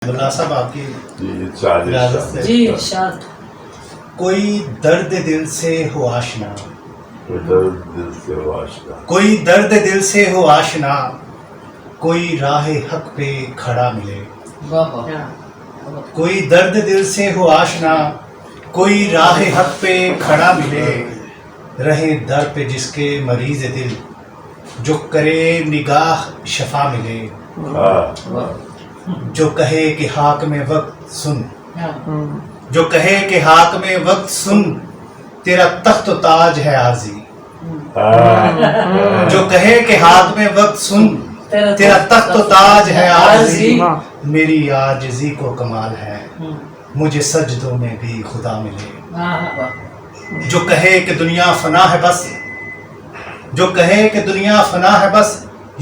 ملا صاحب آپ کی اجازت سے جی ارشاد. کوئی درد دل سے ہو آشنا، درد دل سے واشنا، کوئی درد دل سے ہو آشنا، کوئی راہ حق پہ کھڑا ملے. واہ واہ. کوئی درد دل سے ہو آشنا، کوئی راہ حق پہ کھڑا ملے. رہے در پہ جس کے مریض دل، جو کرے نگاہ شفا ملے. جو کہے کہ حاکم وقت سن، جو کہے کہ حاکم وقت سن، تیرا تخت و تاج ہے عارضی. جو کہے کہ حاکم وقت سن، تیرا تخت و تاج ہے عارضی. میری عاجزی کو کمال ہے، مجھے سجدوں میں بھی خدا ملے. جو کہے کہ دنیا فنا ہے بس، جو کہے کہ دنیا فنا ہے بس،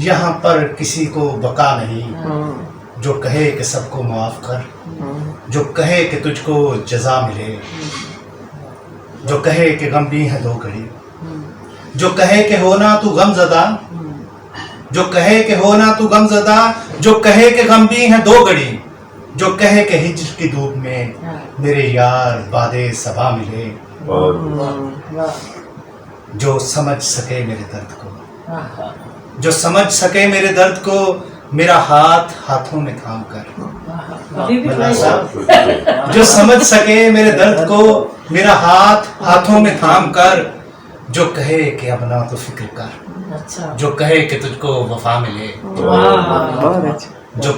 یہاں پر کسی کو بقا نہیں. جو کہے کہ سب کو معاف کر، جو کہے کہ تجھ کو جزا ملے. جو کہے کہ غم بھی ہے دو گھڑی، جو کہے کہ ہونا تو غم زدہ، جو کہے کہ ہونا تو غم زدہ، جو کہے کہ غم بھی ہے دو گھڑی. جو کہے کہ ہجر کی دھوپ میں میرے یار باد صبا ملے. جو سمجھ سکے میرے درد کو، جو سمجھ سکے میرے درد کو، میرا ہاتھ ہاتھوں میں تھام کر. ملا صاحب، جو سمجھ سکے میرے درد کو، میرا ہاتھ ہاتھوں میں تھام کر. جو کہے کہ اب نہ تو فکر کر، جو کہے کہ تجھ کو وفا ملے. جو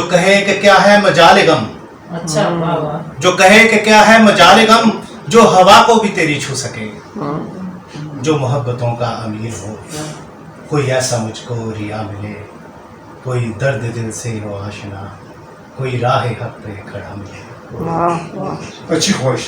کہے کہ کیا ہے مجال غم، جو کہے کہ کیا ہے مجال غم، جو ہوا کو بھی تیری چھو سکے. جو محبتوں کا امیر ہو، کوئی ایسا مجھ کو ریا ملے. کوئی درد دل سے ہو آشنا، کوئی راہ حق پہ کھڑا ملے. اچھی خواہش.